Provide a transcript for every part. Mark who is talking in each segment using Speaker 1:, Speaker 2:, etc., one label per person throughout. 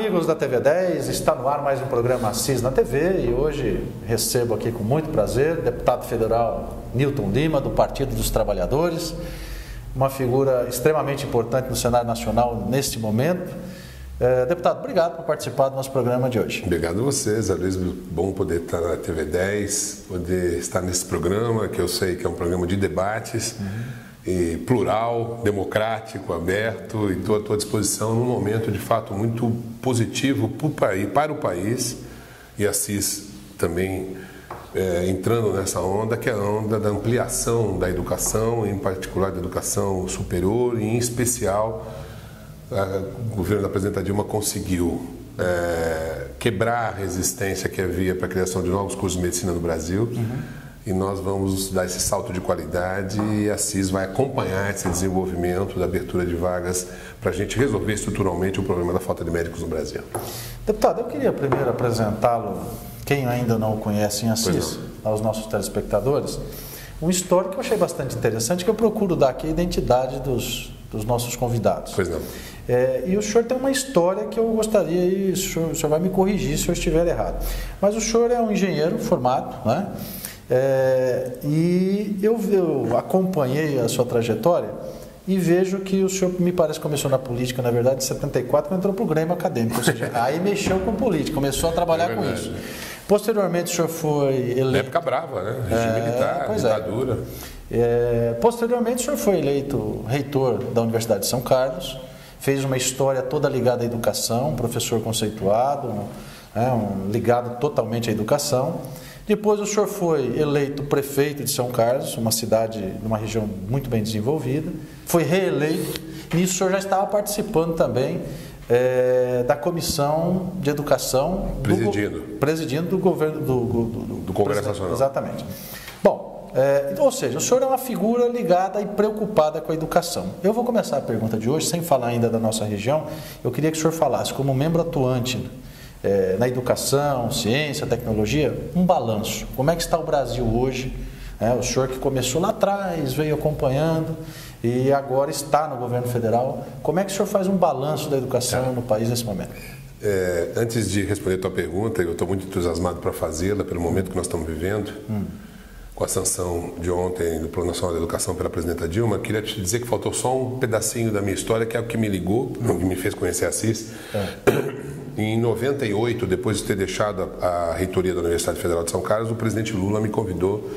Speaker 1: amigos da TV10, está no ar mais um programa Assis na TV e hoje recebo aqui com muito prazer o deputado federal Nilton Lima, do Partido dos Trabalhadores, uma figura extremamente importante no cenário nacional neste momento. Deputado, obrigado por participar do nosso programa de hoje.
Speaker 2: Obrigado a vocês, Luiz. Bom poder estar na TV10, poder estar nesse programa, que eu sei que é um programa de debates, e plural, democrático, aberto, e estou à tua disposição num momento de fato muito positivo para o país, e Assis também entrando nessa onda, que é a onda da ampliação da educação, em particular da educação superior, e em especial o governo da presidenta Dilma conseguiu quebrar a resistência que havia para a criação de novos cursos de medicina no Brasil. E nós vamos dar esse salto de qualidade e a Assis vai acompanhar esse desenvolvimento da abertura de vagas para a gente resolver estruturalmente o problema da falta de médicos no Brasil.
Speaker 1: Deputado, eu queria primeiro apresentá-lo, quem ainda não o conhece em Assis, aos nossos telespectadores, um histórico que eu achei bastante interessante, que eu procuro dar aqui a identidade dos nossos convidados.
Speaker 2: Pois não.
Speaker 1: E o senhor tem uma história que eu gostaria, e o senhor vai me corrigir se eu estiver errado. Mas o senhor é um engenheiro formado, né? E eu acompanhei a sua trajetória e vejo que o senhor, me parece, começou na política, na verdade, em 74, quando entrou para o Grêmio Acadêmico, ou seja, aí mexeu com política, começou a trabalhar com isso. Posteriormente, o senhor foi eleito...
Speaker 2: Na época brava, né? Regime militar, ditadura.
Speaker 1: Posteriormente, o senhor foi eleito reitor da Universidade de São Carlos, fez uma história toda ligada à educação, um professor conceituado, ligado totalmente à educação. Depois o senhor foi eleito prefeito de São Carlos, uma cidade, numa região muito bem desenvolvida, foi reeleito, e nisso o senhor já estava participando também da Comissão de Educação, presidindo do governo do
Speaker 2: Congresso Nacional.
Speaker 1: Exatamente. Bom, ou seja, o senhor é uma figura ligada e preocupada com a educação. Eu vou começar a pergunta de hoje, sem falar ainda da nossa região, eu queria que o senhor falasse, como membro atuante na educação, ciência, tecnologia, um balanço. Como é que está o Brasil hoje? O senhor que começou lá atrás, veio acompanhando e agora está no governo federal. Como é que o senhor faz um balanço da educação no país nesse momento?
Speaker 2: Antes de responder a tua pergunta, eu estou muito entusiasmado para fazê-la pelo momento que nós estamos vivendo. Com a sanção de ontem do Plano Nacional da Educação pela presidenta Dilma, queria te dizer que faltou só um pedacinho da minha história, que é o que me ligou, o que me fez conhecer a Assis. Em 98, depois de ter deixado a reitoria da Universidade Federal de São Carlos, o presidente Lula me convidou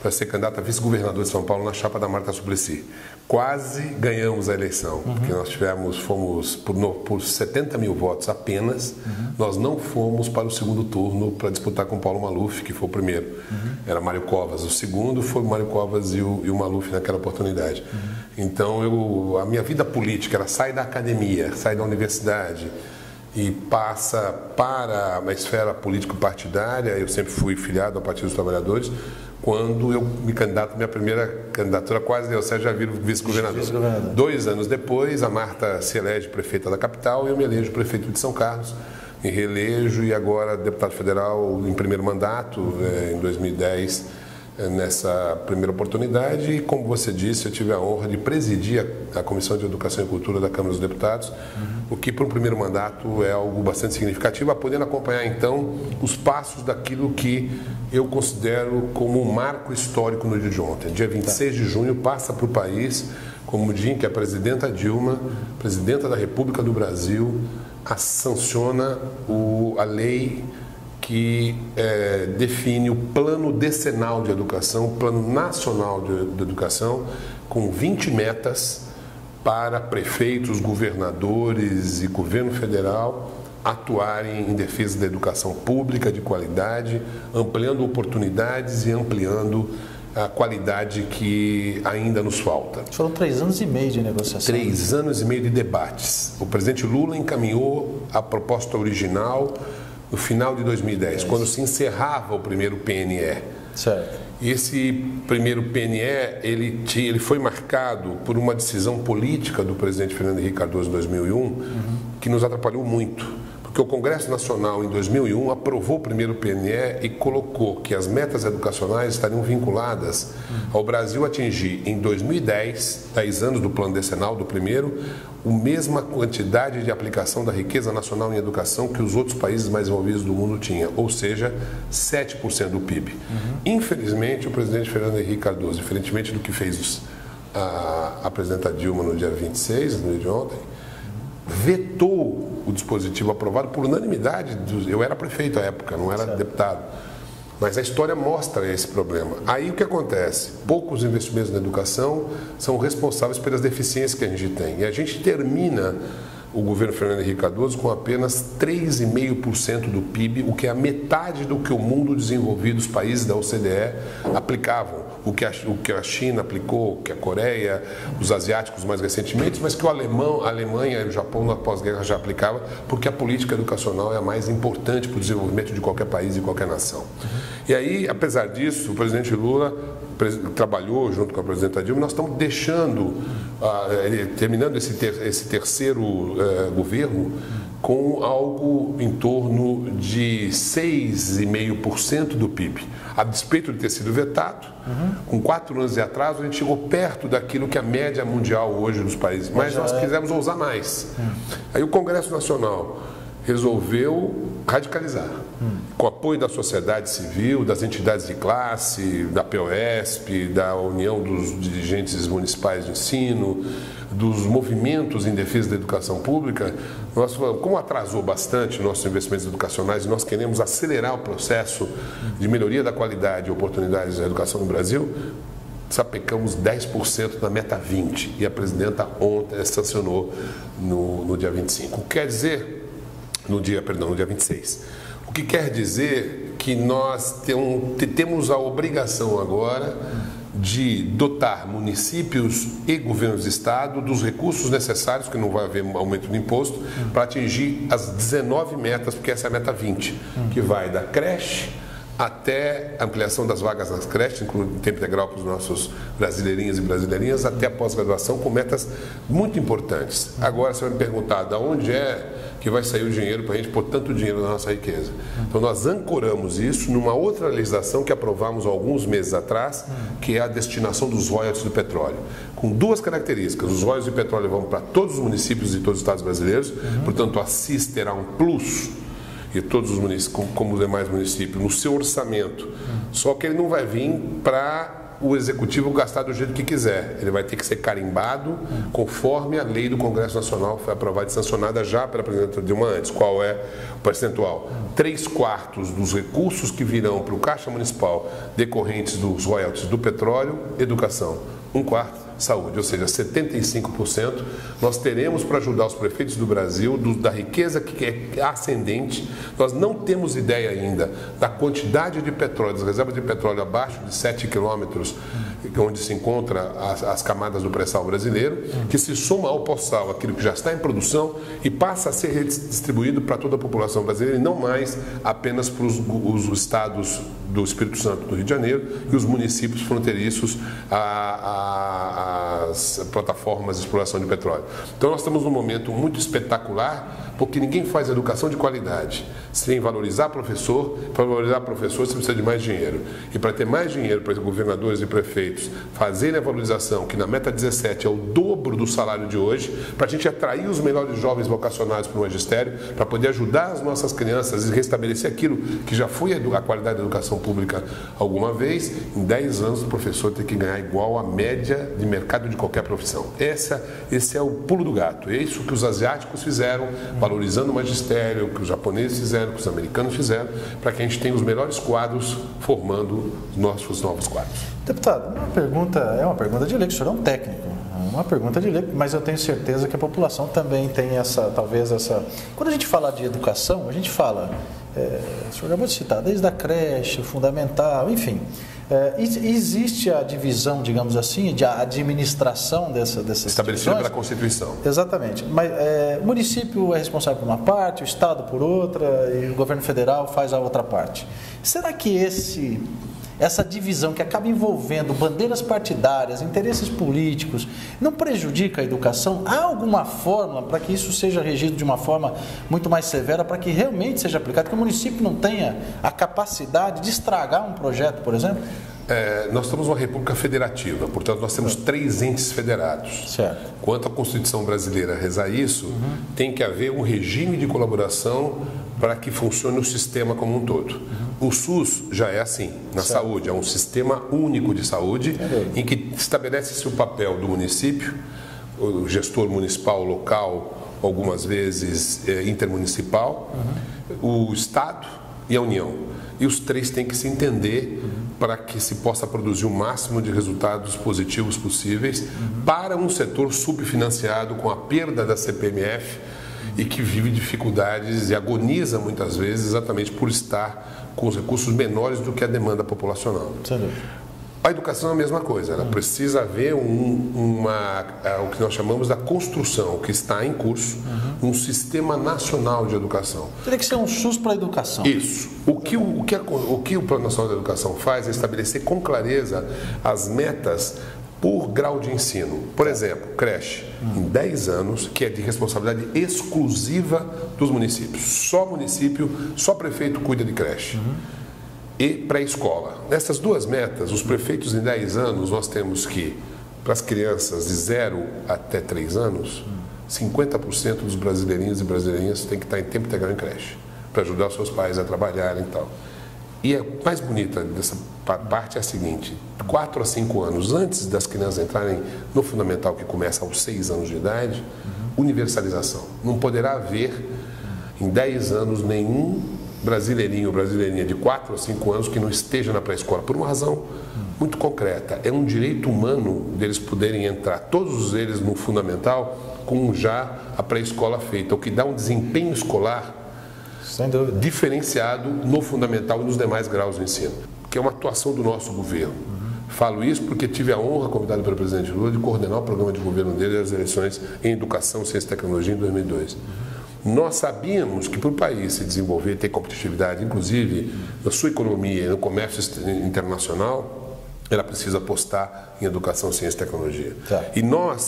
Speaker 2: para ser candidato a vice-governador de São Paulo na chapa da Marta Suplicy. Quase ganhamos a eleição, porque nós fomos por 70 mil votos apenas, nós não fomos para o segundo turno para disputar com Paulo Maluf, que foi o primeiro. Era Mário Covas. O segundo foi o Mário Covas e o Maluf naquela oportunidade. Então, a minha vida política era sair da academia, sair da universidade, e passa para a esfera político-partidária. Eu sempre fui filiado ao Partido dos Trabalhadores. Quando eu me candidato, minha primeira candidatura quase deu certo, já viro vice-governador. 2 anos depois, a Marta se elege prefeita da capital e eu me elejo prefeito de São Carlos, me reelejo e agora deputado federal em primeiro mandato, em 2010, nessa primeira oportunidade. E como você disse, eu tive a honra de presidir a Comissão de Educação e Cultura da Câmara dos Deputados, o que para um primeiro mandato é algo bastante significativo, a poder acompanhar então os passos daquilo que eu considero como um marco histórico no dia de ontem. Dia 26 de junho passa para o país como o dia em que a presidenta Dilma, presidenta da República do Brasil, sanciona a lei que define o plano decenal de educação, o plano nacional de educação, com 20 metas para prefeitos, governadores e governo federal atuarem em defesa da educação pública de qualidade, ampliando oportunidades e ampliando a qualidade que ainda nos falta.
Speaker 1: Foram 3 anos e meio de negociação.
Speaker 2: 3 anos e meio de debates. O presidente Lula encaminhou a proposta original no final de 2010, quando se encerrava o primeiro PNE.
Speaker 1: Certo.
Speaker 2: E esse primeiro PNE, ele foi marcado por uma decisão política do presidente Fernando Henrique Cardoso em 2001, que nos atrapalhou muito. porque o Congresso Nacional, em 2001, aprovou o primeiro PNE e colocou que as metas educacionais estariam vinculadas ao Brasil atingir, em 2010, 10 anos do plano decenal do primeiro, a mesma quantidade de aplicação da riqueza nacional em educação que os outros países mais desenvolvidos do mundo tinham, ou seja, 7% do PIB. Infelizmente, o presidente Fernando Henrique Cardoso, diferentemente do que fez a presidenta Dilma no dia 26, no dia de ontem, vetou o dispositivo aprovado por unanimidade. Eu era prefeito à época, não era deputado. Mas a história mostra esse problema. Aí o que acontece? Poucos investimentos na educação são responsáveis pelas deficiências que a gente tem. E a gente termina o governo Fernando Henrique Cardoso com apenas 3,5% do PIB, o que é a metade do que o mundo desenvolvido, os países da OCDE, aplicavam. O que a China aplicou, o que a Coreia, os asiáticos mais recentemente, mas que a Alemanha e o Japão na pós-guerra já aplicavam, porque a política educacional é a mais importante para o desenvolvimento de qualquer país e qualquer nação. E aí, apesar disso, o presidente Lula trabalhou junto com a presidenta Dilma, nós estamos deixando, terminando esse terceiro governo com algo em torno de 6,5% do PIB. A despeito de ter sido vetado, com 4 anos de atraso, a gente chegou perto daquilo que é a média mundial hoje dos países, mas nós quisemos ousar mais. Aí o Congresso Nacional resolveu radicalizar, com apoio da sociedade civil, das entidades de classe, da POSP, da União dos Dirigentes Municipais de Ensino, dos movimentos em defesa da educação pública. Nós falamos, como atrasou bastante nossos investimentos educacionais e nós queremos acelerar o processo de melhoria da qualidade e oportunidades da educação no Brasil, sapecamos 10% da meta 20 e a presidenta ontem sancionou no dia 25. Quer dizer, no dia 26. O que quer dizer que nós temos a obrigação agora de dotar municípios e governos de estado dos recursos necessários, que não vai haver aumento do imposto, para atingir as 19 metas, porque essa é a meta 20, que vai da creche até a ampliação das vagas nas creches, incluindo tempo integral para os nossos brasileirinhos e brasileirinhas, até a pós-graduação, com metas muito importantes. Agora você vai me perguntar, de onde é que vai sair o dinheiro para a gente pôr tanto dinheiro na nossa riqueza? Então nós ancoramos isso numa outra legislação que aprovamos há alguns meses atrás, que é a destinação dos royalties do petróleo, com duas características. Os royalties do petróleo vão para todos os municípios e todos os estados brasileiros, portanto a CIS terá um plus, e todos os municípios, como os demais municípios, no seu orçamento. Só que ele não vai vir para o executivo gastar do jeito que quiser. Ele vai ter que ser carimbado conforme a lei do Congresso Nacional foi aprovada e sancionada já pela presidenta Dilma antes. Qual é o percentual? 3/4 dos recursos que virão para o Caixa Municipal decorrentes dos royalties do petróleo, educação. 1/4. Saúde, ou seja, 75% nós teremos para ajudar os prefeitos do Brasil, da riqueza que é ascendente. Nós não temos ideia ainda da quantidade de petróleo, das reservas de petróleo abaixo de 7 quilômetros, onde se encontra as camadas do pré-sal brasileiro, que se soma ao pós-sal, aquilo que já está em produção, e passa a ser redistribuído para toda a população brasileira, e não mais apenas para os estados do Espírito Santo, do Rio de Janeiro, e os municípios fronteiriços às plataformas de exploração de petróleo. Então nós estamos num momento muito espetacular, porque ninguém faz educação de qualidade sem valorizar professor. Para valorizar professor, você precisa de mais dinheiro. E para ter mais dinheiro para os governadores e prefeitos fazerem a valorização, que na meta 17 é o dobro do salário de hoje, para a gente atrair os melhores jovens vocacionados para o magistério, para poder ajudar as nossas crianças e restabelecer aquilo que já foi a qualidade da educação pública alguma vez. Em 10 anos o professor tem que ganhar igual à média de mercado de qualquer profissão. Esse é o pulo do gato. É isso que os asiáticos fizeram, valorizando o magistério, que os japoneses fizeram, que os americanos fizeram, para que a gente tenha os melhores quadros formando os nossos novos quadros.
Speaker 1: Deputado, é uma pergunta de lei, que o senhor é um técnico, uma pergunta de lei, mas eu tenho certeza que a população também tem talvez essa... Quando a gente fala de educação, a gente fala, o senhor acabou de citar, desde a creche, fundamental, enfim... existe a divisão, digamos assim, de administração dessas
Speaker 2: estabelecida pela Constituição.
Speaker 1: Exatamente. Mas o município é responsável por uma parte, o Estado por outra, e o governo federal faz a outra parte. Será que essa divisão que acaba envolvendo bandeiras partidárias, interesses políticos, não prejudica a educação? Há alguma fórmula para que isso seja regido de uma forma muito mais severa, para que realmente seja aplicado, que o município não tenha a capacidade de estragar um projeto, por exemplo?
Speaker 2: Nós somos uma república federativa, portanto nós temos 3 entes federados.
Speaker 1: Certo.
Speaker 2: Quanto a Constituição brasileira rezar isso, tem que haver um regime de colaboração para que funcione o sistema como um todo. O SUS já é assim, na saúde, é um sistema único de saúde, em que estabelece-se o papel do município, o gestor municipal, local, algumas vezes intermunicipal, o Estado e a União. E os 3 têm que se entender para que se possa produzir o máximo de resultados positivos possíveis para um setor subfinanciado com a perda da CPMF e que vive dificuldades e agoniza muitas vezes exatamente por estar com os recursos menores do que a demanda populacional. A educação é a mesma coisa, ela precisa haver o que nós chamamos da construção, que está em curso, um sistema nacional de educação.
Speaker 1: Teria que ser um SUS para a educação.
Speaker 2: Isso. O que o Plano Nacional de Educação faz é estabelecer com clareza as metas por grau de ensino. Por exemplo, creche, em 10 anos, que é de responsabilidade exclusiva dos municípios. Só município, só prefeito cuida de creche. E pré-escola. Nessas 2 metas, os prefeitos em 10 anos, nós temos que, para as crianças de 0 até 3 anos, 50% dos brasileirinhos e brasileirinhas têm que estar em tempo integral em creche, para ajudar os seus pais a trabalharem e tal. E a mais bonita dessa parte é a seguinte: 4 a 5 anos antes das crianças entrarem no fundamental, que começa aos 6 anos de idade, universalização. Não poderá haver, em 10 anos, nenhum brasileirinho ou brasileirinha de 4 a 5 anos que não esteja na pré-escola, por uma razão muito concreta. É um direito humano deles poderem entrar, todos eles, no fundamental, com já a pré-escola feita, o que dá um desempenho escolar
Speaker 1: sem dúvida
Speaker 2: diferenciado no fundamental e nos demais graus do ensino, que é uma atuação do nosso governo. Falo isso porque tive a honra, convidado pelo presidente Lula, de coordenar o programa de governo dele nas eleições em Educação, Ciência e Tecnologia em 2002. Nós sabíamos que para o país se desenvolver, ter competitividade, inclusive na sua economia e no comércio internacional, ela precisa apostar em educação, ciência e tecnologia. E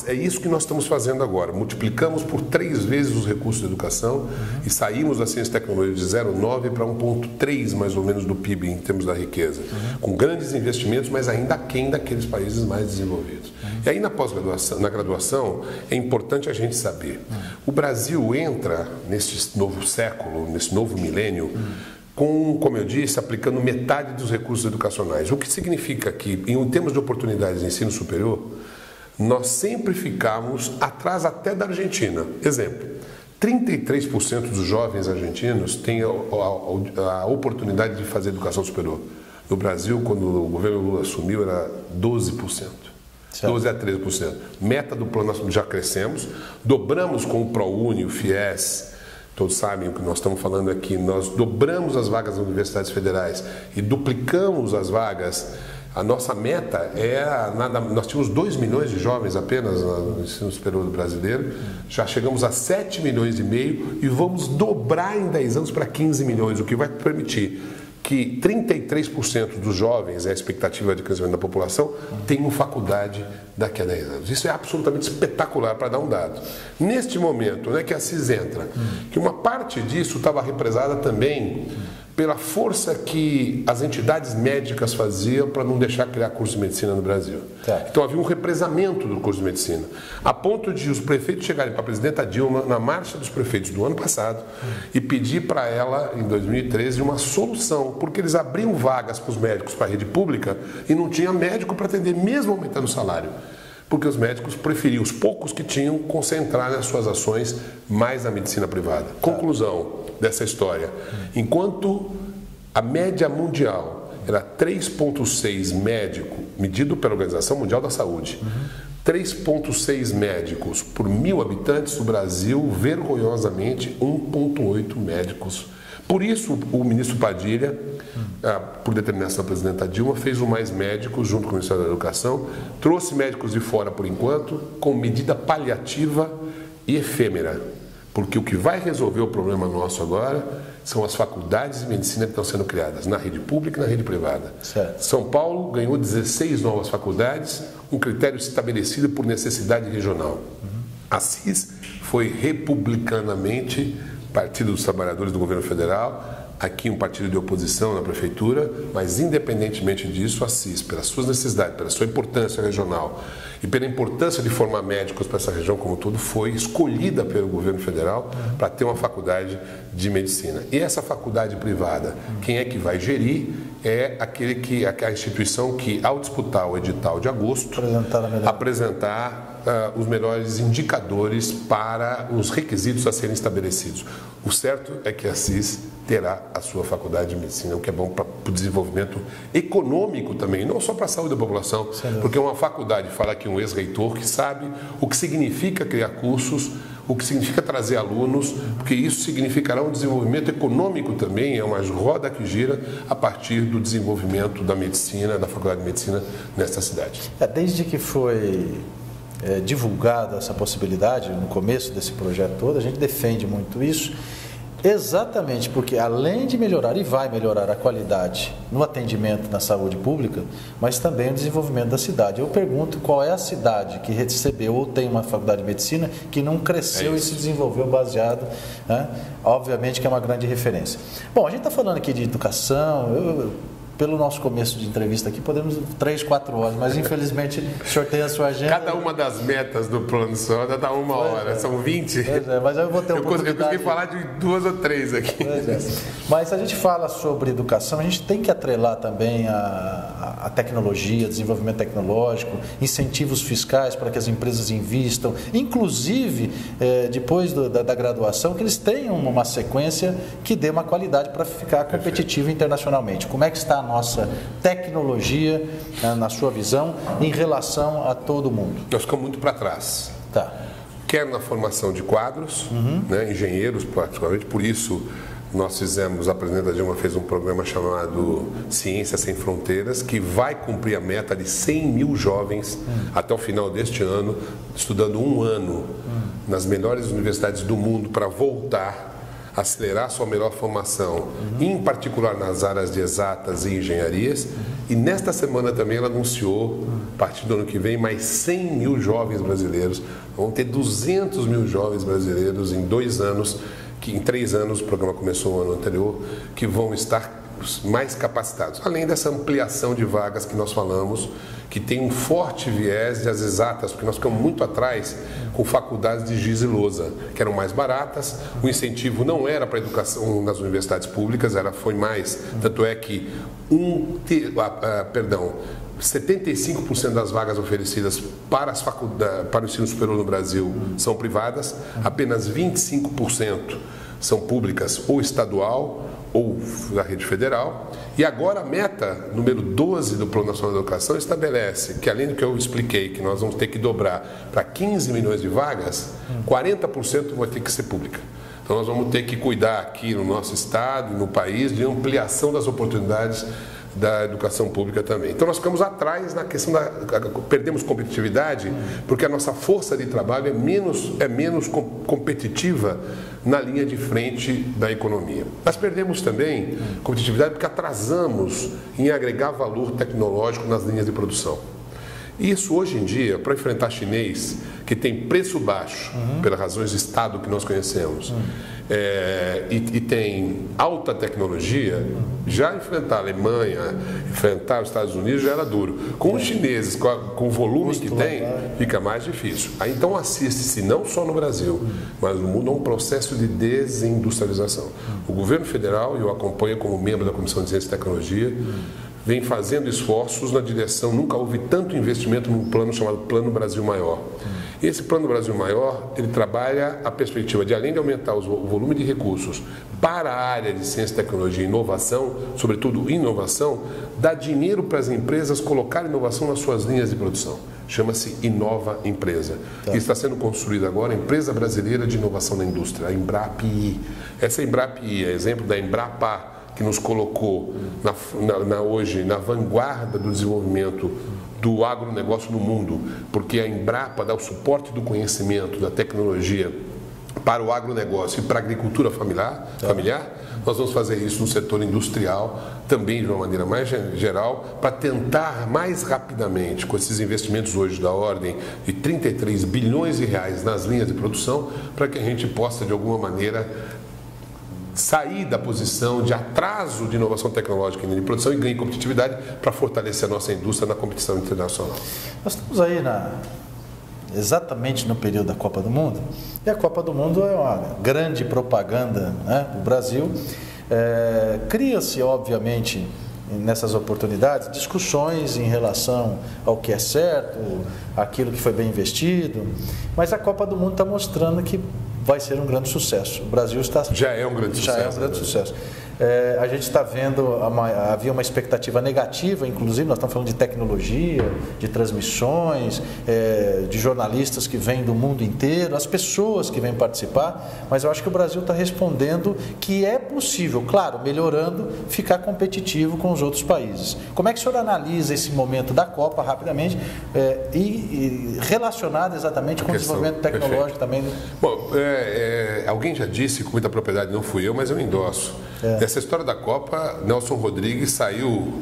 Speaker 2: é isso que nós estamos fazendo agora. Multiplicamos por 3 vezes os recursos de educação e saímos da ciência e tecnologia de 0,9 para 1,3 mais ou menos do PIB em termos da riqueza. Com grandes investimentos, mas ainda aquém daqueles países mais desenvolvidos. E aí na pós-graduação, na graduação, é importante a gente saber. O Brasil entra nesse novo século, nesse novo milênio, como eu disse, aplicando metade dos recursos educacionais. O que significa que, em termos de oportunidades de ensino superior, nós sempre ficamos atrás até da Argentina. Exemplo, 33% dos jovens argentinos têm a oportunidade de fazer educação superior. No Brasil, quando o governo Lula assumiu, era 12%. 12 a 13%. Meta do plano, nós já crescemos, dobramos com o ProUni, o FIES. Todos sabem o que nós estamos falando aqui. Nós dobramos as vagas das universidades federais e duplicamos as vagas. A nossa meta nós tínhamos 2 milhões de jovens apenas no ensino superior brasileiro, já chegamos a 7 milhões e meio e vamos dobrar em 10 anos para 15 milhões, o que vai permitir que 33% dos jovens, é a expectativa de crescimento da população, tenham faculdade daqui a 10 anos. Isso é absolutamente espetacular para dar um dado. Neste momento, que a CIS entra, que uma parte disso estava represada também pela força que as entidades médicas faziam para não deixar criar curso de medicina no Brasil. Então havia um represamento do curso de medicina, a ponto de os prefeitos chegarem para a presidenta Dilma na marcha dos prefeitos do ano passado e pedir para ela, em 2013, uma solução, porque eles abriam vagas para os médicos para a rede pública e não tinha médico para atender, mesmo aumentando o salário. Porque os médicos preferiam, os poucos que tinham, concentrar nas suas ações mais na medicina privada. Conclusão dessa história: enquanto a média mundial era 3,6 médico, medido pela Organização Mundial da Saúde, 3,6 médicos por 1.000 habitantes, o Brasil, vergonhosamente, 1,8 médicos. Por isso, o ministro Padilha, por determinação da presidenta Dilma, fez o Mais Médicos, junto com o Ministério da Educação, trouxe médicos de fora, por enquanto, com medida paliativa e efêmera. Porque o que vai resolver o problema nosso agora são as faculdades de medicina que estão sendo criadas na rede pública e na rede privada.
Speaker 1: Certo.
Speaker 2: São Paulo ganhou 16 novas faculdades, um critério estabelecido por necessidade regional. Assis foi republicanamente Partido dos Trabalhadores do Governo Federal, aqui um partido de oposição na prefeitura, mas independentemente disso, Assis, pelas suas necessidades, pela sua importância regional e pela importância de formar médicos para essa região como um todo, foi escolhida pelo governo federal para ter uma faculdade de medicina. E essa faculdade privada, quem é que vai gerir é a instituição que, ao disputar o edital de agosto, apresentar os melhores indicadores para os requisitos a serem estabelecidos. O certo é que a Assis terá a sua faculdade de medicina, o que é bom para o desenvolvimento econômico também, não só para a saúde da população, porque uma faculdade, fala aqui um ex-reitor que sabe o que significa criar cursos, o que significa trazer alunos, porque isso significará um desenvolvimento econômico também, é uma roda que gira a partir do desenvolvimento da medicina, da faculdade de medicina nesta cidade.
Speaker 1: Desde que foi divulgada essa possibilidade, no começo desse projeto todo, a gente defende muito isso, exatamente porque além de melhorar, e vai melhorar a qualidade no atendimento na saúde pública, mas também o desenvolvimento da cidade. Eu pergunto qual é a cidade que recebeu ou tem uma faculdade de medicina que não cresceu e se desenvolveu baseado, né? Obviamente que é uma grande referência. Bom, a gente está falando aqui de educação, pelo nosso começo de entrevista aqui, podemos 3, 4 horas, mas infelizmente o senhor tem a sua agenda.
Speaker 2: Cada uma das metas do plano Soda dá 1 hora, são 20.
Speaker 1: Mas eu vou ter oportunidade.
Speaker 2: Eu consegui falar de 2 ou 3 aqui.
Speaker 1: Mas se a gente fala sobre educação, a gente tem que atrelar também a tecnologia, desenvolvimento tecnológico, incentivos fiscais para que as empresas invistam, inclusive depois da graduação, que eles tenham uma sequência que dê uma qualidade para ficar competitivo internacionalmente. Como é que está a nossa tecnologia, na sua visão, em relação a todo mundo?
Speaker 2: Nós ficamos muito para trás.
Speaker 1: Tá.
Speaker 2: Quer na formação de quadros, né, engenheiros, particularmente, por isso nós fizemos, a presidenta Dilma fez um programa chamado Ciência Sem Fronteiras, que vai cumprir a meta de 100 mil jovens até o final deste ano, estudando 1 ano nas melhores universidades do mundo para voltar acelerar sua melhor formação, em particular nas áreas de exatas e engenharias. E nesta semana também ela anunciou, a partir do ano que vem, mais 100 mil jovens brasileiros. Vão ter 200 mil jovens brasileiros em 2 anos, que em 3 anos, o programa começou no ano anterior, que vão estar mais capacitados. Além dessa ampliação de vagas que nós falamos, que tem um forte viés das exatas, porque nós ficamos muito atrás com faculdades de giz e lousa, que eram mais baratas, o incentivo não era para a educação nas universidades públicas, foi mais, tanto é que 75% das vagas oferecidas para o ensino superior no Brasil são privadas, apenas 25% são públicas ou estadual ou da rede federal. E agora a meta número 12 do Plano Nacional de Educação estabelece que, além do que eu expliquei, que nós vamos ter que dobrar para 15 milhões de vagas, 40% vai ter que ser pública. Então nós vamos ter que cuidar aqui no nosso estado e no país de ampliação das oportunidades da educação pública também. Então nós ficamos atrás na questão perdemos competitividade porque a nossa força de trabalho é menos competitiva na linha de frente da economia. Nós perdemos também competitividade porque atrasamos em agregar valor tecnológico nas linhas de produção. Isso hoje em dia, para enfrentar chinês, que tem preço baixo, pelas razões de Estado que nós conhecemos, e tem alta tecnologia, já enfrentar a Alemanha, enfrentar os Estados Unidos já era duro. Com os chineses, com o volume que tem, fica mais difícil. Aí, então assiste-se não só no Brasil, mas no mundo a um processo de desindustrialização. O governo federal, e eu acompanho como membro da Comissão de Ciência e Tecnologia, vem fazendo esforços na direção, nunca houve tanto investimento num plano chamado Plano Brasil Maior. Esse Plano Brasil Maior, ele trabalha a perspectiva de, além de aumentar o volume de recursos para a área de ciência, tecnologia e inovação, sobretudo inovação, dar dinheiro para as empresas colocar inovação nas suas linhas de produção. Chama-se Inova Empresa. E está sendo construída agora a Empresa Brasileira de Inovação na Indústria, a Embrapa-I. Essa Embrapa-I é exemplo da Embrapa, que nos colocou hoje na vanguarda do desenvolvimento do agronegócio no mundo, porque a Embrapa dá o suporte do conhecimento, da tecnologia para o agronegócio e para a agricultura familiar, nós vamos fazer isso no setor industrial, também de uma maneira mais geral, para tentar mais rapidamente, com esses investimentos hoje da ordem de 33 bilhões de reais nas linhas de produção, para que a gente possa, de alguma maneira, sair da posição de atraso de inovação tecnológica e de produção e ganhar competitividade para fortalecer a nossa indústria na competição internacional.
Speaker 1: Nós estamos aí exatamente no período da Copa do Mundo, e a Copa do Mundo é uma grande propaganda, né, do Brasil. Cria-se, obviamente, nessas oportunidades, discussões em relação ao que é certo, aquilo que foi bem investido, mas a Copa do Mundo está mostrando que vai ser um grande sucesso. O Brasil
Speaker 2: já é um grande sucesso.
Speaker 1: A gente está vendo, havia uma expectativa negativa, inclusive nós estamos falando de tecnologia, de transmissões, de jornalistas que vêm do mundo inteiro, as pessoas que vêm participar, mas eu acho que o Brasil está respondendo que é possível, claro, melhorando, ficar competitivo com os outros países. Como é que o senhor analisa esse momento da Copa, rapidamente, e relacionado exatamente com o desenvolvimento tecnológico também?
Speaker 2: Bom, alguém já disse, com muita propriedade, não fui eu, mas eu endosso. Essa história da Copa, Nelson Rodrigues saiu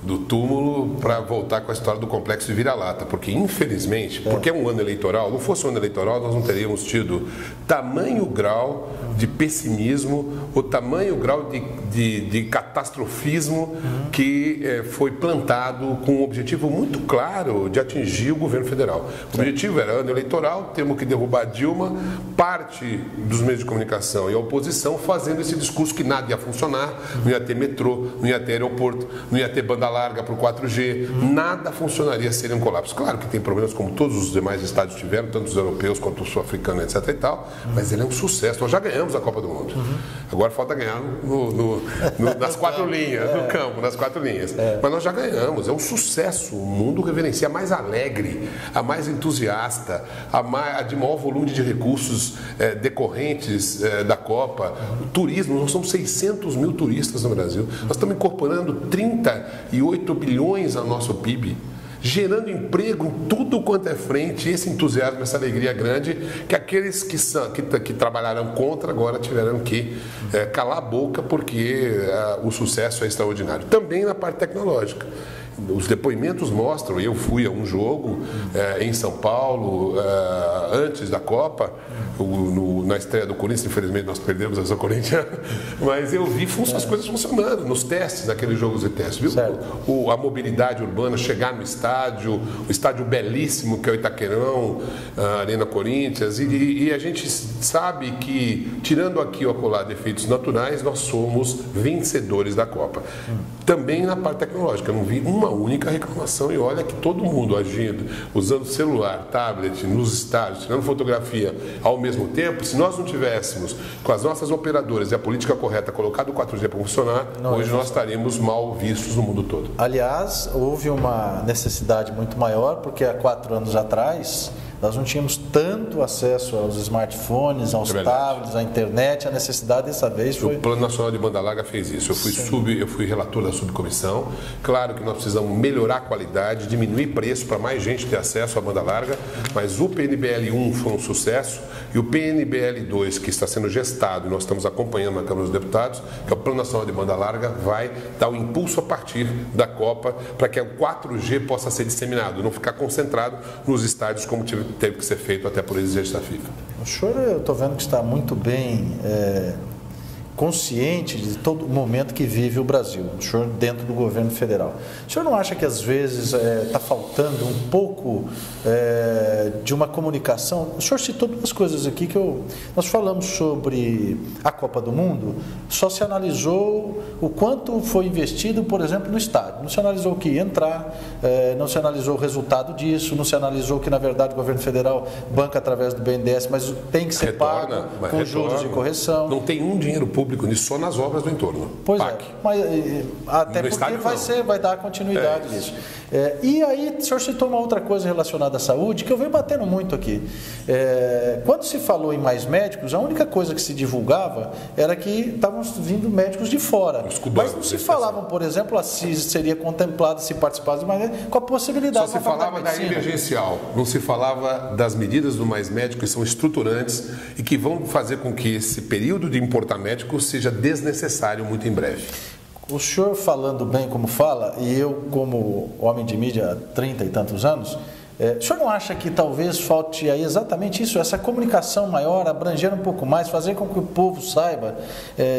Speaker 2: do túmulo para voltar com a história do complexo de vira-lata, porque infelizmente, porque é um ano eleitoral, não fosse um ano eleitoral, nós não teríamos tido tamanho grau de pessimismo, o tamanho grau de catastrofismo que foi plantado com um objetivo muito claro de atingir o governo federal. O objetivo era ano eleitoral, temos que derrubar Dilma, parte dos meios de comunicação e a oposição fazendo esse discurso que nada ia funcionar, não ia ter metrô, não ia ter aeroporto, não ia ter banda larga para o 4G, nada funcionaria, seria um colapso. Claro que tem problemas como todos os demais estados tiveram, tanto os europeus quanto os sul-africanos, etc. e tal, mas ele é um sucesso. Nós já ganhamos a Copa do Mundo. Agora falta ganhar nas quatro linhas, no campo, nas 4 linhas. Mas nós já ganhamos, é um sucesso. O mundo reverencia a mais alegre, a mais entusiasta, a de maior volume de recursos decorrentes da Copa. O turismo, nós somos 600 mil turistas no Brasil. Nós estamos incorporando 38 bilhões ao nosso PIB, gerando emprego em tudo quanto é frente, esse entusiasmo, essa alegria grande, que aqueles que trabalharam contra agora tiveram que calar a boca, porque o sucesso é extraordinário. Também na parte tecnológica. Os depoimentos mostram, eu fui a um jogo em São Paulo antes da Copa, na estreia do Corinthians, infelizmente nós perdemos essa Corinthians, mas eu vi as coisas funcionando nos testes, naqueles jogos de teste, viu? A mobilidade urbana, chegar no estádio, o estádio belíssimo que é o Itaquerão, a Arena Corinthians, e a gente sabe que, tirando aqui ou acolá defeitos naturais, nós somos vencedores da Copa. Também na parte tecnológica, eu não vi uma única reclamação, e olha que todo mundo agindo, usando celular, tablet, nos estádios, tirando fotografia ao mesmo tempo. Se nós não tivéssemos com as nossas operadoras e a política correta colocado o 4G para funcionar, hoje nós estaríamos mal vistos no mundo todo.
Speaker 1: Aliás, houve uma necessidade muito maior, porque há 4 anos atrás nós não tínhamos tanto acesso aos smartphones, aos tablets, à internet. A necessidade dessa vez foi...
Speaker 2: O Plano Nacional de Banda Larga fez isso. Eu fui relator da subcomissão. Claro que nós precisamos melhorar a qualidade, diminuir preço para mais gente ter acesso à banda larga, mas o PNBL 1 foi um sucesso, e o PNBL 2, que está sendo gestado e nós estamos acompanhando na Câmara dos Deputados, que é o Plano Nacional de Banda Larga, vai dar um impulso a partir da Copa para que o 4G possa ser disseminado, não ficar concentrado nos estádios como teve que ser feito até por exigência da FIFA.
Speaker 1: O senhor, eu estou vendo que está muito bem consciente de todo o momento que vive o Brasil, o senhor dentro do governo federal. O senhor não acha que às vezes está faltando um pouco de uma comunicação? O senhor citou 2 coisas aqui que nós falamos sobre a Copa do Mundo, só se analisou o quanto foi investido, por exemplo, no estádio. Não se analisou o que ia entrar, não se analisou o resultado disso, não se analisou que, na verdade, o governo federal banca através do BNDES, mas tem que ser pago com juros de correção.
Speaker 2: Não tem um dinheiro público público nisso só nas obras do entorno.
Speaker 1: Pois
Speaker 2: PAC.
Speaker 1: mas até
Speaker 2: No
Speaker 1: porque vai dar continuidade nisso. E aí, o senhor citou uma outra coisa relacionada à saúde, que eu venho batendo muito aqui. Quando se falou em mais médicos, a única coisa que se divulgava era que estavam vindo médicos de fora. Mas não se falavam, por exemplo, se seria contemplado, se participasse de mais, com a possibilidade
Speaker 2: de... Só se falava da emergencial, não se falava das medidas do mais médico, que são estruturantes e que vão fazer com que esse período de importar médico seja desnecessário muito em breve.
Speaker 1: O senhor falando bem como fala, e eu como homem de mídia há 30 e tantos anos, o senhor não acha que talvez falte aí exatamente isso, essa comunicação maior, abranger um pouco mais, fazer com que o povo saiba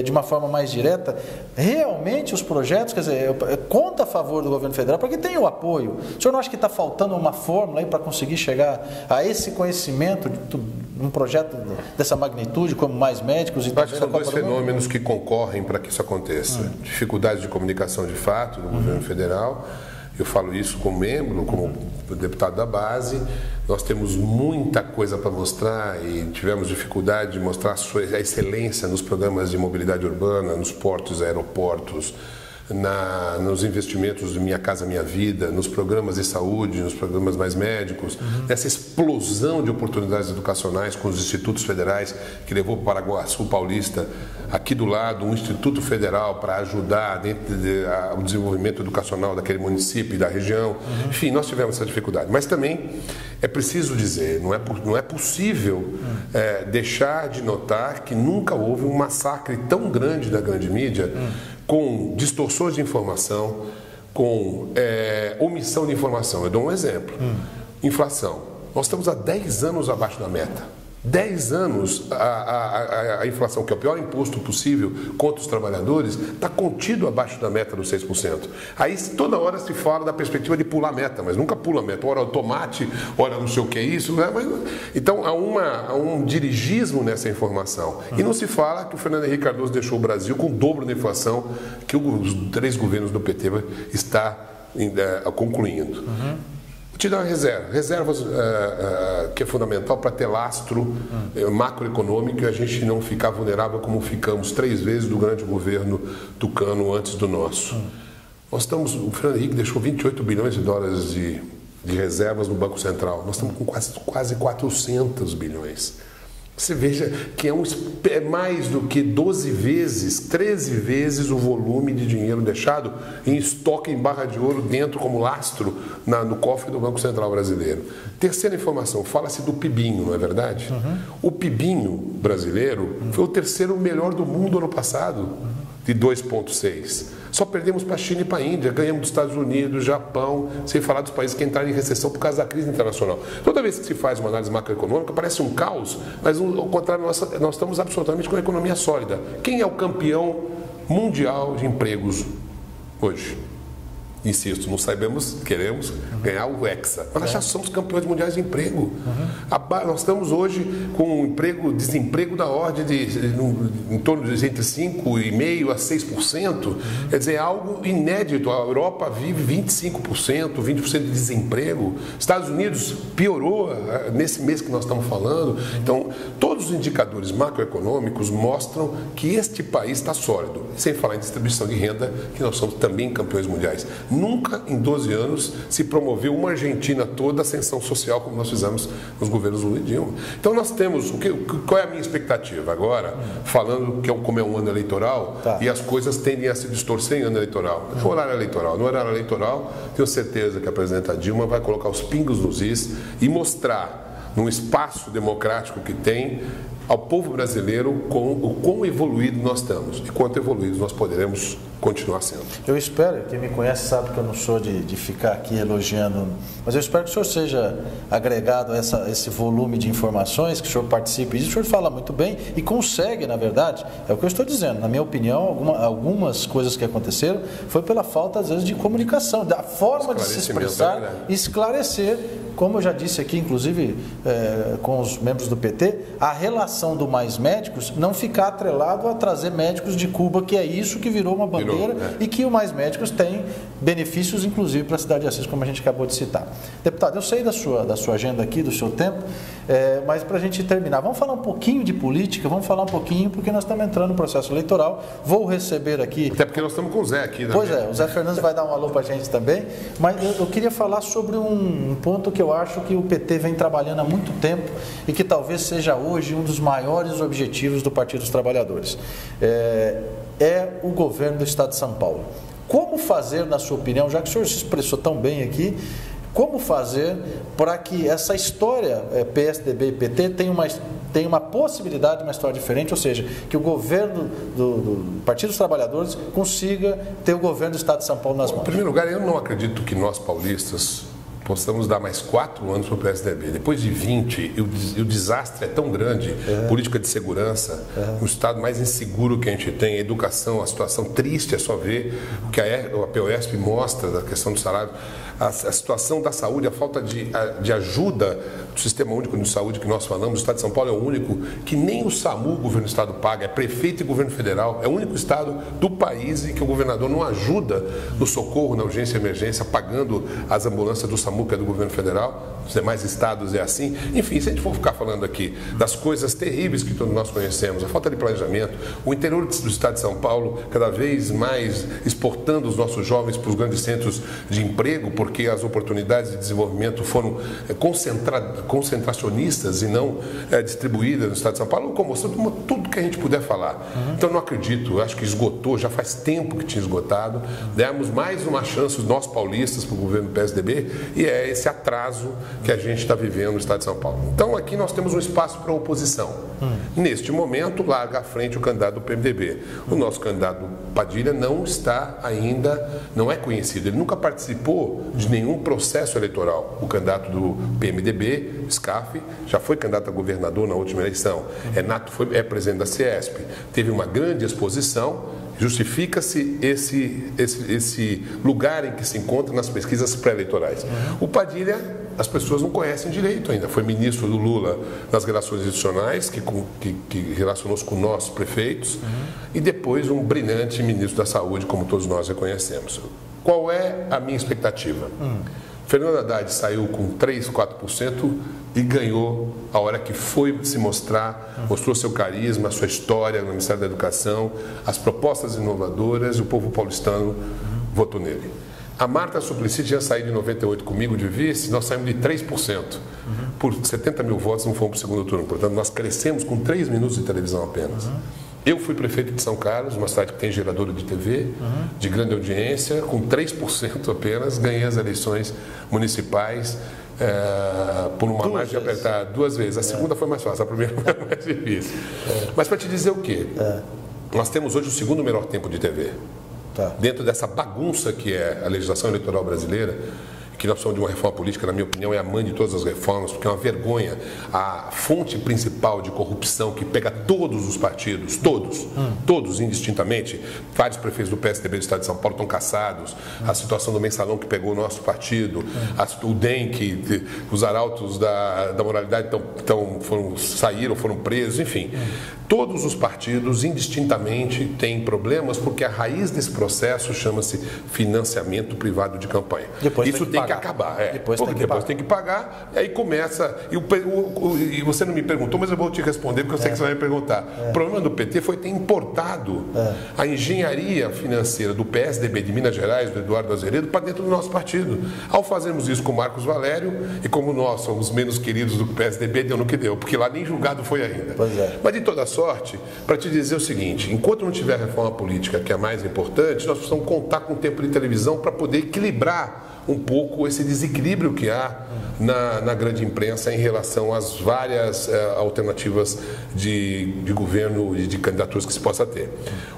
Speaker 1: de uma forma mais direta, realmente os projetos, quer dizer, conta a favor do governo federal, porque tem o apoio. O senhor não acha que está faltando uma fórmula aí para conseguir chegar a esse conhecimento de um projeto dessa magnitude, como mais médicos?
Speaker 2: Eu acho que são dois fenômenos que concorrem para que isso aconteça. Dificuldade de comunicação de fato do governo federal. Eu falo isso como membro, como deputado da base. Nós temos muita coisa para mostrar e tivemos dificuldade de mostrar a excelência nos programas de mobilidade urbana, nos portos, aeroportos, nos investimentos do Minha Casa Minha Vida, nos programas de saúde, nos programas mais médicos, nessa explosão de oportunidades educacionais com os institutos federais que levou para o Paraguaçu Paulista, aqui do lado, um instituto federal para ajudar dentro o desenvolvimento educacional daquele município e da região. Enfim, nós tivemos essa dificuldade. Mas também é preciso dizer, não é possível deixar de notar que nunca houve um massacre tão grande da grande mídia, com distorções de informação, com omissão de informação. Eu dou um exemplo. Inflação. Nós estamos há 10 anos abaixo da meta. 10 anos a inflação, que é o pior imposto possível contra os trabalhadores, está contido abaixo da meta dos 6%. Aí toda hora se fala da perspectiva de pular a meta, mas nunca pula a meta. Ora o tomate, ora não sei o que é isso. Né? Então há um dirigismo nessa informação. E não se fala que o Fernando Henrique Cardoso deixou o Brasil com o dobro da inflação que os 3 governos do PT está concluindo. Vou te dar uma reservas que é fundamental para ter lastro macroeconômico e a gente não ficar vulnerável como ficamos 3 vezes do grande governo tucano antes do nosso. O Fernando Henrique deixou 28 bilhões de dólares de reservas no Banco Central. Nós estamos com quase 400 bilhões. Você veja que é mais do que 12 vezes, 13 vezes o volume de dinheiro deixado em estoque em barra de ouro dentro como lastro no cofre do Banco Central brasileiro. Terceira informação, fala-se do PIBinho, não é verdade? O PIBinho brasileiro foi o terceiro melhor do mundo ano passado, de 2,6. Só perdemos para a China e para a Índia, ganhamos dos Estados Unidos, Japão, sem falar dos países que entraram em recessão por causa da crise internacional. Toda vez que se faz uma análise macroeconômica, parece um caos, mas ao contrário, nós estamos absolutamente com uma economia sólida. Quem é o campeão mundial de empregos hoje? Insisto, não sabemos, queremos ganhar o Hexa. Mas nós já somos campeões mundiais de emprego. Nós estamos hoje com um desemprego da ordem em torno de entre 5,5% a 6%. Quer dizer, é algo inédito. A Europa vive 25%, 20% de desemprego. Estados Unidos piorou nesse mês que nós estamos falando. Então, todos os indicadores macroeconômicos mostram que este país está sólido. Sem falar em distribuição de renda, que nós somos também campeões mundiais. Nunca em 12 anos se promoveu uma Argentina toda ascensão social como nós fizemos nos governos Lula e Dilma. Então nós temos, qual é a minha expectativa agora, falando como é um ano eleitoral e as coisas tendem a se distorcer em ano eleitoral. No horário eleitoral, tenho certeza que a presidenta Dilma vai colocar os pingos nos is e mostrar num espaço democrático que tem ao povo brasileiro o quão evoluído nós estamos e quanto evoluídos nós poderemos continuar sendo.
Speaker 1: Eu espero, quem me conhece sabe que eu não sou de ficar aqui elogiando, mas eu espero que o senhor seja agregado a esse volume de informações, que o senhor participe disso. O senhor fala muito bem e consegue, na verdade, é o que eu estou dizendo, na minha opinião, algumas coisas que aconteceram foi pela falta, às vezes, de comunicação, da forma de se expressar e esclarecer como eu já disse aqui, inclusive com os membros do PT, a relação do Mais Médicos não ficar atrelado a trazer médicos de Cuba, que é isso que virou uma bandeira e que o Mais Médicos tem benefícios, inclusive, para a cidade de Assis, como a gente acabou de citar. Deputado, eu sei da sua agenda aqui, do seu tempo, mas para a gente terminar, vamos falar um pouquinho de política, vamos falar um pouquinho, porque nós estamos entrando no processo eleitoral. Vou receber aqui...
Speaker 2: Até porque nós estamos com o Zé aqui.
Speaker 1: Pois é, o Zé Fernandes vai dar um alô para a gente também, mas eu queria falar sobre um ponto que eu acho que o PT vem trabalhando há muito tempo e que talvez seja hoje um dos maiores objetivos do Partido dos Trabalhadores. É o governo do Estado de São Paulo. Como fazer, na sua opinião, já que o senhor se expressou tão bem aqui, como fazer para que essa história PSDB e PT tenha uma possibilidade, uma história diferente, ou seja, que o governo do Partido dos Trabalhadores consiga ter o governo do Estado de São Paulo nas mãos?
Speaker 2: Em primeiro lugar, eu não acredito que nós paulistas possamos dar mais 4 anos para o PSDB. Depois de 20, o desastre é tão grande, política de segurança, o estado mais inseguro que a gente tem, a educação, a situação triste é só ver o que a POSP mostra da questão do salário, a situação da saúde, a falta de ajuda do Sistema Único de Saúde que nós falamos. O Estado de São Paulo é o único que nem o SAMU, o governo do estado, paga, é prefeito e governo federal, é o único estado do país em que o governador não ajuda no socorro, na urgência e emergência, pagando as ambulâncias do SAMU, que é do governo federal. Os demais estados é assim. Enfim, se a gente for ficar falando aqui das coisas terríveis que todos nós conhecemos, a falta de planejamento, o interior do estado de São Paulo cada vez mais exportando os nossos jovens para os grandes centros de emprego, porque as oportunidades de desenvolvimento foram concentracionistas e não distribuídas no estado de São Paulo, como tudo que a gente puder falar. Então, não acredito, eu acho que esgotou, já faz tempo que tinha esgotado, demos mais uma chance, nós paulistas, para o governo do PSDB, e é esse atraso que a gente está vivendo no estado de São Paulo. Então, aqui nós temos um espaço para a oposição. Neste momento, larga à frente o candidato do PMDB. O nosso candidato Padilha não está ainda, não é conhecido, ele nunca participou de nenhum processo eleitoral. O candidato do PMDB, SCAF, já foi candidato a governador na última eleição. É presidente da CESP, teve uma grande exposição. Justifica-se esse lugar em que se encontra nas pesquisas pré-eleitorais. O Padilha, as pessoas não conhecem direito ainda. Foi ministro do Lula nas relações institucionais, que relacionou-se com nossos prefeitos, e depois um brilhante ministro da Saúde, como todos nós reconhecemos. Qual é a minha expectativa? Fernando Haddad saiu com 3%, 4% e ganhou a hora que foi se mostrar, mostrou seu carisma, a sua história no Ministério da Educação, as propostas inovadoras, e o povo paulistano votou nele. A Marta Suplicy tinha saído em 98 comigo de vice, nós saímos de 3%. Por 70 mil votos não fomos para o segundo turno, portanto nós crescemos com 3 minutos de televisão apenas. Eu fui prefeito de São Carlos, uma cidade que tem geradora de TV, de grande audiência, com 3% apenas, ganhei as eleições municipais por uma margem apertada 2 vezes. A segunda foi mais fácil, a primeira foi mais difícil. Mas para te dizer o quê? Nós temos hoje o segundo melhor tempo de TV. Dentro dessa bagunça que é a legislação eleitoral brasileira, que nós precisamos de uma reforma política, na minha opinião, é a mãe de todas as reformas, porque é uma vergonha. A fonte principal de corrupção que pega todos os partidos, todos indistintamente, vários prefeitos do PSDB do Estado de São Paulo estão caçados, a situação do mensalão que pegou o nosso partido, o DEM, que os arautos da moralidade foram presos, enfim. Todos os partidos, indistintamente, têm problemas, porque a raiz desse processo chama-se financiamento privado de campanha. Isso tem que acabar. Depois tem que pagar, e aí começa. E você não me perguntou, mas eu vou te responder, porque eu sei que você vai me perguntar. O problema do PT foi ter importado a engenharia financeira do PSDB de Minas Gerais, do Eduardo Azeredo, para dentro do nosso partido. Ao fazermos isso com o Marcos Valério, e como nós somos menos queridos do PSDB, deu no que deu, porque lá nem julgado foi ainda. Mas de toda sorte, para te dizer o seguinte: enquanto não tiver reforma política, que é a mais importante, nós precisamos contar com o tempo de televisão para poder equilibrar um pouco esse desequilíbrio que há na grande imprensa em relação às várias alternativas de governo e de candidaturas que se possa ter.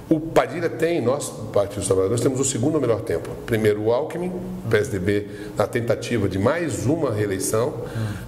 Speaker 2: O Padilha tem, nós, Partido dos Trabalhadores, temos o segundo melhor tempo. Primeiro o Alckmin, PSDB, na tentativa de mais uma reeleição.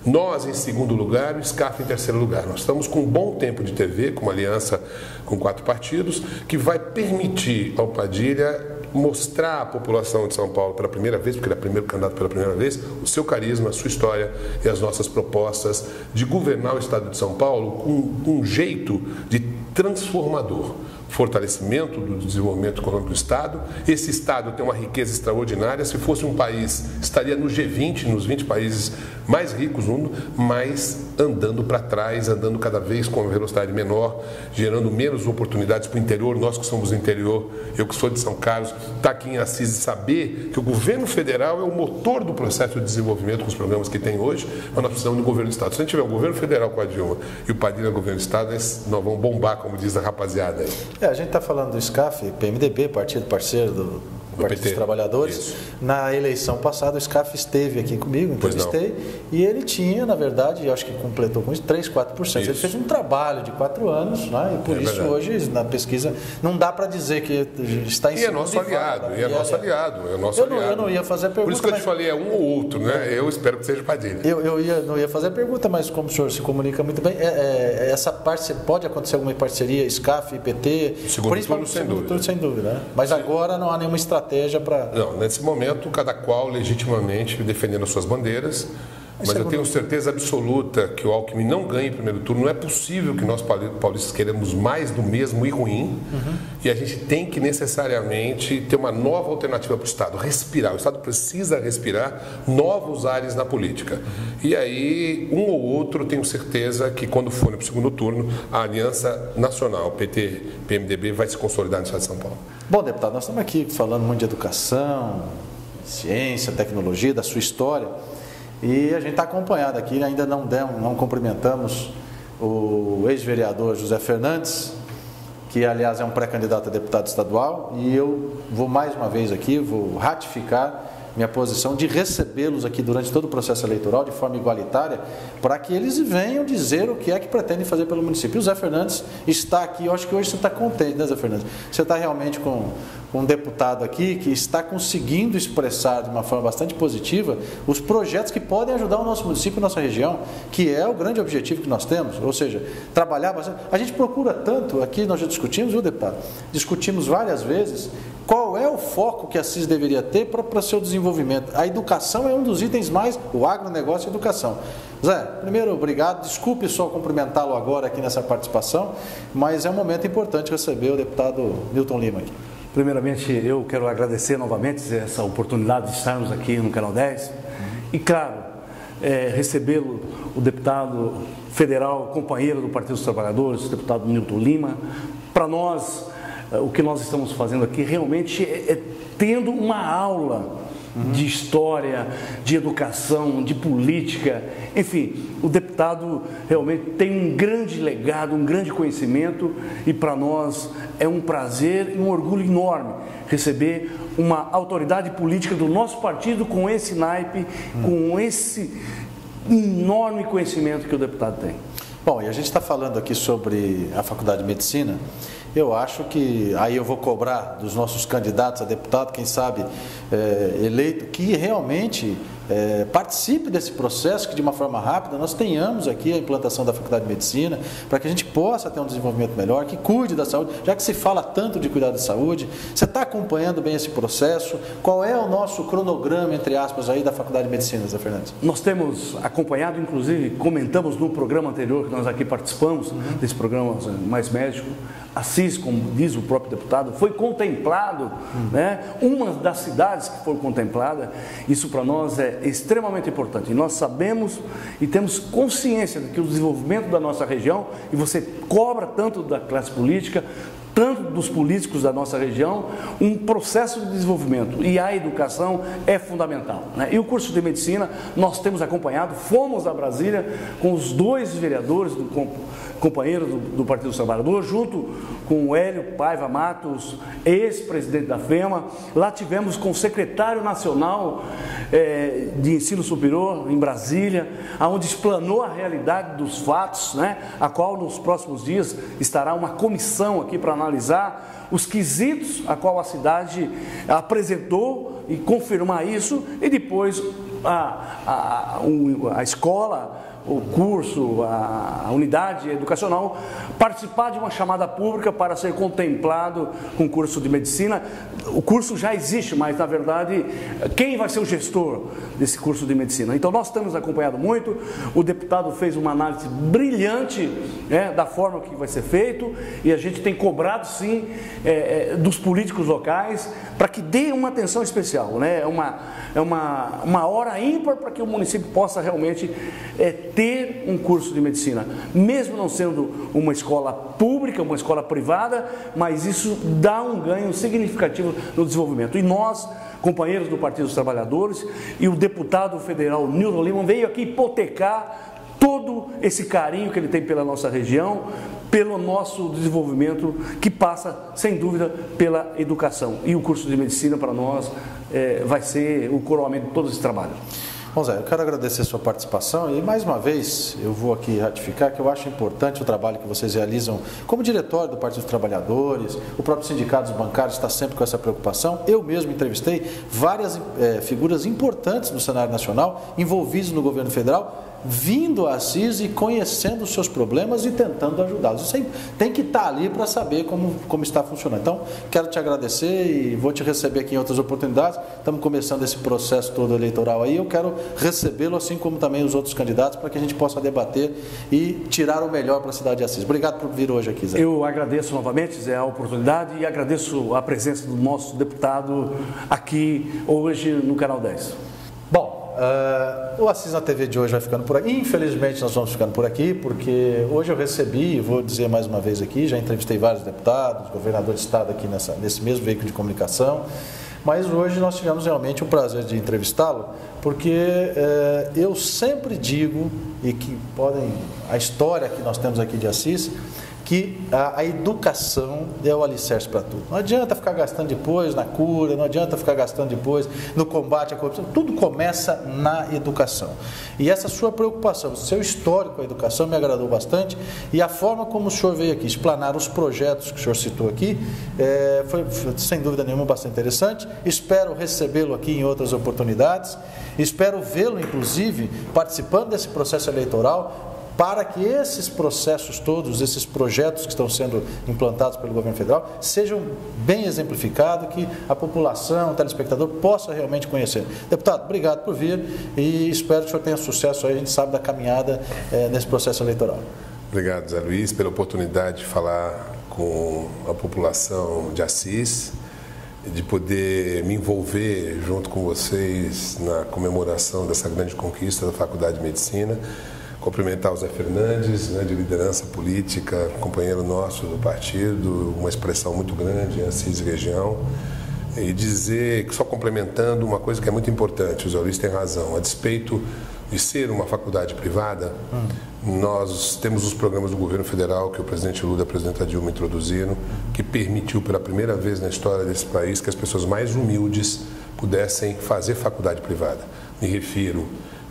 Speaker 2: Nós em segundo lugar, o SCAF em terceiro lugar. Nós estamos com um bom tempo de TV, com uma aliança com 4 partidos, que vai permitir ao Padilha mostrar à população de São Paulo pela primeira vez, porque ele é o primeiro candidato pela primeira vez, o seu carisma, a sua história e as nossas propostas de governar o Estado de São Paulo com um jeito de transformador. Fortalecimento do desenvolvimento econômico do Estado. Esse Estado tem uma riqueza extraordinária. Se fosse um país, estaria no G20, nos 20 países mais ricos do mundo, mas andando para trás, andando cada vez com uma velocidade menor, gerando menos oportunidades para o interior. Nós que somos do interior, eu que sou de São Carlos, estar aqui em Assis e saber que o governo federal é o motor do processo de desenvolvimento com os programas que tem hoje, mas nós precisamos do governo do Estado. Se a gente tiver o governo federal com a Dilma e o Padilha no governo do Estado, nós vamos bombar, como diz a rapaziada aí.
Speaker 1: A gente está falando do SCAF, PMDB, partido parceiro do Partido dos Trabalhadores. Isso. Na eleição passada, o SCAF esteve aqui comigo, entrevistei, e ele tinha, na verdade, acho que completou com isso, 3%, 4%. Isso. Ele fez um trabalho de 4 anos, né? E por isso verdade. Hoje, na pesquisa, não dá para dizer que está em
Speaker 2: cima. E é nosso aliado, é nosso aliado.
Speaker 1: Eu não ia fazer a pergunta.
Speaker 2: Por isso que eu te falei, é um ou outro, né? Eu espero que seja Padilha.
Speaker 1: Não ia fazer a pergunta, mas como o senhor se comunica muito bem, essa parte, pode acontecer alguma parceria, SCAF, PT?
Speaker 2: Segundo turno, sem dúvida.
Speaker 1: Sem dúvida, né? Mas agora não há nenhuma estratégia para...
Speaker 2: Não, nesse momento, cada qual legitimamente defendendo as suas bandeiras, mas eu tenho certeza absoluta que o Alckmin não ganha em primeiro turno. Não é possível que nós paulistas queremos mais do mesmo e ruim, e a gente tem que necessariamente ter uma nova alternativa para o Estado, respirar. O Estado precisa respirar novos ares na política. E aí, um ou outro, tenho certeza que quando for para o segundo turno, a Aliança Nacional, PT, PMDB, vai se consolidar no Estado de São Paulo.
Speaker 1: Bom, deputado, nós estamos aqui falando muito de educação, ciência, tecnologia, da sua história. E a gente está acompanhado aqui, ainda não cumprimentamos o ex-vereador José Fernandes, que aliás é um pré-candidato a deputado estadual, e eu vou mais uma vez aqui, vou ratificar minha posição de recebê-los aqui durante todo o processo eleitoral de forma igualitária, para que eles venham dizer o que é que pretendem fazer pelo município. E o Zé Fernandes está aqui, eu acho que hoje você está contente, né, Zé Fernandes? Você está realmente com um deputado aqui que está conseguindo expressar de uma forma bastante positiva os projetos que podem ajudar o nosso município e nossa região, que é o grande objetivo que nós temos, ou seja, trabalhar bastante. A gente procura tanto, aqui nós já discutimos, viu, deputado? Discutimos várias vezes qual é o foco que a Assis deveria ter para seu desenvolvimento. A educação é um dos itens mais, o agronegócio e a educação. Zé, primeiro, obrigado, desculpe só cumprimentá-lo agora aqui nessa participação, mas é um momento importante receber o deputado Newton Lima aqui.
Speaker 3: Primeiramente, eu quero agradecer novamente essa oportunidade de estarmos aqui no Canal 10 e, claro, recebê-lo, o deputado federal, companheiro do Partido dos Trabalhadores, o deputado Newton Lima. Para nós, o que nós estamos fazendo aqui realmente é tendo uma aula de história, de educação, de política, enfim, o deputado realmente tem um grande legado, um grande conhecimento, e para nós é um prazer e um orgulho enorme receber uma autoridade política do nosso partido com esse naipe, com esse enorme conhecimento que o deputado tem.
Speaker 1: Bom, e a gente está falando aqui sobre a Faculdade de Medicina. Eu acho que, aí eu vou cobrar dos nossos candidatos a deputado, quem sabe eleito, que realmente participe desse processo, que de uma forma rápida nós tenhamos aqui a implantação da Faculdade de Medicina, para que a gente possa ter um desenvolvimento melhor, que cuide da saúde, já que se fala tanto de cuidar da saúde. Você está acompanhando bem esse processo? Qual é o nosso cronograma, entre aspas, aí da Faculdade de Medicina, Zé Fernandes?
Speaker 3: Nós temos acompanhado, inclusive, comentamos no programa anterior, que nós aqui participamos, desse programa Mais Médico, Assis, como diz o próprio deputado, foi contemplado, né? Uma das cidades que foi contemplada. Isso para nós é extremamente importante. E nós sabemos e temos consciência de que o desenvolvimento da nossa região, e você cobra tanto da classe política, tanto dos políticos da nossa região, um processo de desenvolvimento, e a educação é fundamental, né? E o curso de medicina nós temos acompanhado, fomos a Brasília com os 2 vereadores companheiros do Partido dos Trabalhadores, junto com o Hélio Paiva Matos, ex-presidente da FEMA. Lá tivemos com o secretário nacional de ensino superior em Brasília, onde explanou a realidade dos fatos, né? A qual nos próximos dias estará uma comissão aqui para analisar os quesitos a qual a cidade apresentou e confirmar isso, e depois a escola o curso, a unidade educacional, participar de uma chamada pública para ser contemplado com o curso de medicina. O curso já existe, mas na verdade, quem vai ser o gestor desse curso de medicina? Então nós temos acompanhado muito, o deputado fez uma análise brilhante da forma que vai ser feito, e a gente tem cobrado sim dos políticos locais para que dê uma atenção especial, né? É uma hora ímpar para que o município possa realmente ter um curso de medicina, mesmo não sendo uma escola pública, uma escola privada, mas isso dá um ganho significativo no desenvolvimento. E nós, companheiros do Partido dos Trabalhadores, e o deputado federal Nilton Lima veio aqui hipotecar todo esse carinho que ele tem pela nossa região, pelo nosso desenvolvimento, que passa, sem dúvida, pela educação. E o curso de medicina, para nós, vai ser o coroamento de todo esse trabalho.
Speaker 1: Bom, Zé, eu quero agradecer a sua participação e, mais uma vez, eu vou aqui ratificar que eu acho importante o trabalho que vocês realizam como diretório do Partido dos Trabalhadores, o próprio Sindicato dos Bancários está sempre com essa preocupação. Eu mesmo entrevistei várias figuras importantes no cenário nacional, envolvidos no governo federal, vindo a Assis e conhecendo os seus problemas e tentando ajudá-los. Isso tem que estar ali para saber como está funcionando. Então, quero te agradecer e vou te receber aqui em outras oportunidades. Estamos começando esse processo todo eleitoral aí. Eu quero recebê-lo, assim como também os outros candidatos, para que a gente possa debater e tirar o melhor para a cidade de Assis. Obrigado por vir hoje aqui, Zé.
Speaker 3: Eu agradeço novamente, Zé, a oportunidade, e agradeço a presença do nosso deputado aqui hoje no Canal 10.
Speaker 1: Bom, o Assis na TV de hoje vai ficando por aqui. Infelizmente nós vamos ficando por aqui, porque hoje eu recebi, vou dizer mais uma vez aqui, já entrevistei vários deputados, governador de estado aqui nesse mesmo veículo de comunicação, mas hoje nós tivemos realmente o prazer de entrevistá-lo, porque eu sempre digo, e que a história que nós temos aqui de Assis, que a educação é o alicerce para tudo. Não adianta ficar gastando depois na cura, não adianta ficar gastando depois no combate à corrupção, tudo começa na educação. E essa sua preocupação, o seu histórico com a educação me agradou bastante, e a forma como o senhor veio aqui explanar os projetos que o senhor citou aqui, foi sem dúvida nenhuma bastante interessante. Espero recebê-lo aqui em outras oportunidades, espero vê-lo inclusive participando desse processo eleitoral, para que esses processos todos, esses projetos que estão sendo implantados pelo governo federal, sejam bem exemplificados, que a população, o telespectador, possa realmente conhecer. Deputado, obrigado por vir e espero que o senhor tenha sucesso aí, a gente sabe da caminhada nesse processo eleitoral.
Speaker 2: Obrigado, Zé Luiz, pela oportunidade de falar com a população de Assis, de poder me envolver junto com vocês na comemoração dessa grande conquista da Faculdade de Medicina. Cumprimentar o Zé Fernandes, de liderança política, companheiro nosso do partido, uma expressão muito grande em Assis e região, e dizer que, só complementando, uma coisa que é muito importante, o Zé Luiz tem razão, a despeito de ser uma faculdade privada, nós temos os programas do governo federal que o presidente Lula e a presidenta Dilma introduziram, que permitiu pela primeira vez na história desse país que as pessoas mais humildes pudessem fazer faculdade privada. Me refiro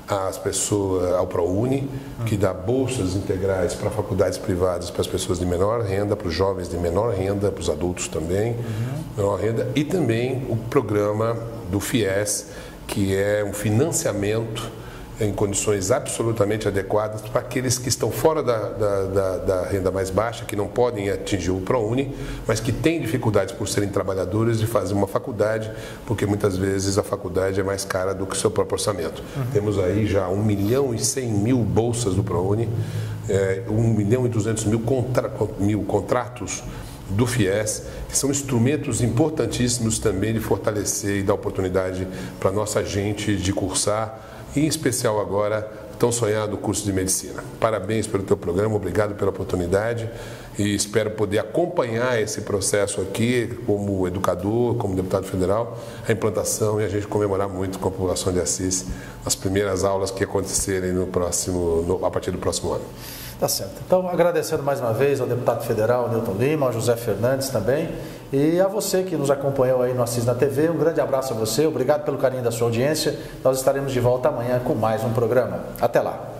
Speaker 2: às pessoas, ao ProUni, que dá bolsas integrais para faculdades privadas para as pessoas de menor renda, para os jovens de menor renda, para os adultos também, menor renda, e também o programa do FIES, que é um financiamento em condições absolutamente adequadas para aqueles que estão fora da renda mais baixa, que não podem atingir o ProUni, mas que têm dificuldades por serem trabalhadores de fazer uma faculdade, porque muitas vezes a faculdade é mais cara do que o seu próprio orçamento. Temos aí já 1.100.000 bolsas do ProUni, 1.200.000 contratos do FIES, que são instrumentos importantíssimos também de fortalecer e dar oportunidade para a nossa gente de cursar, e em especial agora, tão sonhado curso de medicina. Parabéns pelo teu programa, obrigado pela oportunidade e espero poder acompanhar esse processo aqui como educador, como deputado federal, a implantação e a gente comemorar muito com a população de Assis as primeiras aulas que acontecerem a partir do próximo ano.
Speaker 1: Tá certo. Então, agradecendo mais uma vez ao deputado federal Nilton Lima, ao José Fernandes também, e a você que nos acompanhou aí no Assis na TV, um grande abraço a você, obrigado pelo carinho da sua audiência. Nós estaremos de volta amanhã com mais um programa. Até lá.